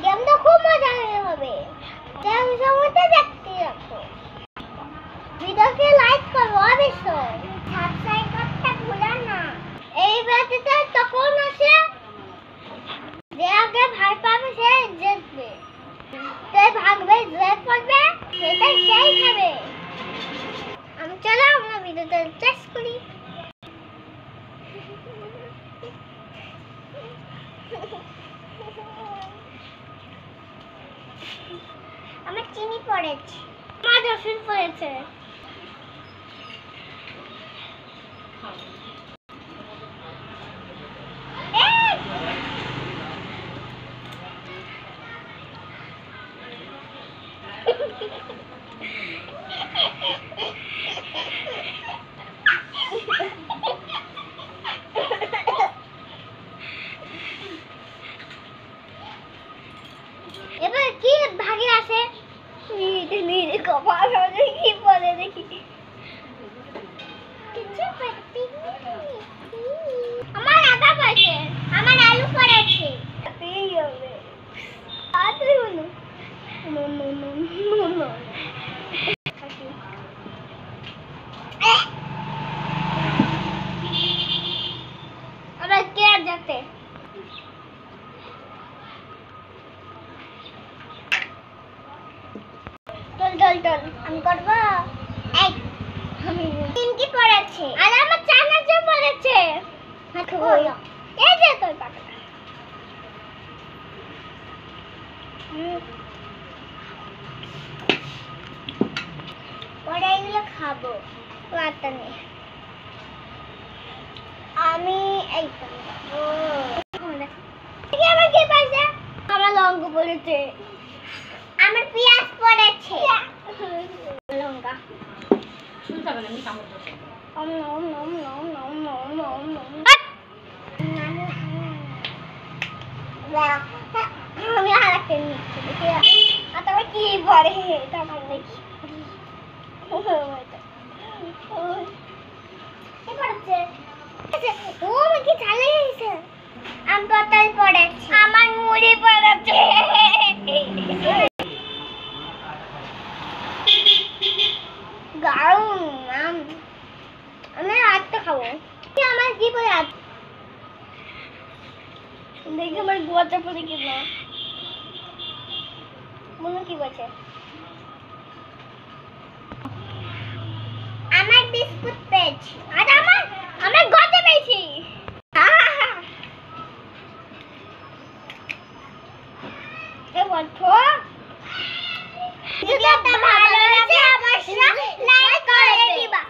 গেমটা খুব মজা হবে। সময়টা দেখতে রাখো। ভিডিওকে লাইক করো অবশ্যই। সাবস্ক্রাইব করতে ভুলো না। এই ভিডিওতে তখন আসে যে আগে ভাই পাবে সে জিতবে। যে ভাগবে যে পড়বে সেটাই সেই খাবে। আমি চলো আমরা ভিডিওটা টেস্ট করি। আমার চিনি পড়েছে, আমার রসুন পড়েছে। এবার কি ভাগে আসে নিজে কপাল হবে কি বলে দেখি। আমার আদা পাইছে, আমার আলু পড়েছে। এই হবে আদু no no no no no no. আমরা কে যেতে আমি করবো। এই কি পড়েছে আর আমার চানাচ পড়েছে। এই যে তোর পাটাটা পরে এগুলো খাবো। পাতা নেই আমি এই আমার কি পাইছে? আমার লঙ্কা পড়েছে, আমার পেঁয়াজ পড়েছে। লঙ্কা শুনতে হবে না, আমি কামড় দেব। আমি হারাতে নিচ্ছি দেখি তোমার কি পড়ে। তখন দেখি কি পড়েছে। ও আমাকে চালে গেছে। আমি বোতল পড়েছি, আমার মুড়ি পড়েছে। আমি আটটা খাবো। আমার কি পড়ে দেখি আমার গোয়াটা পড়ে গেল। মনে কি বলছে আমার বিস্কুট পেয়েছি আর আমার গোয়াটা পেয়েছি। এ বলছো যদি ভালো লাগে অবশ্যই লাইক করে দিবা।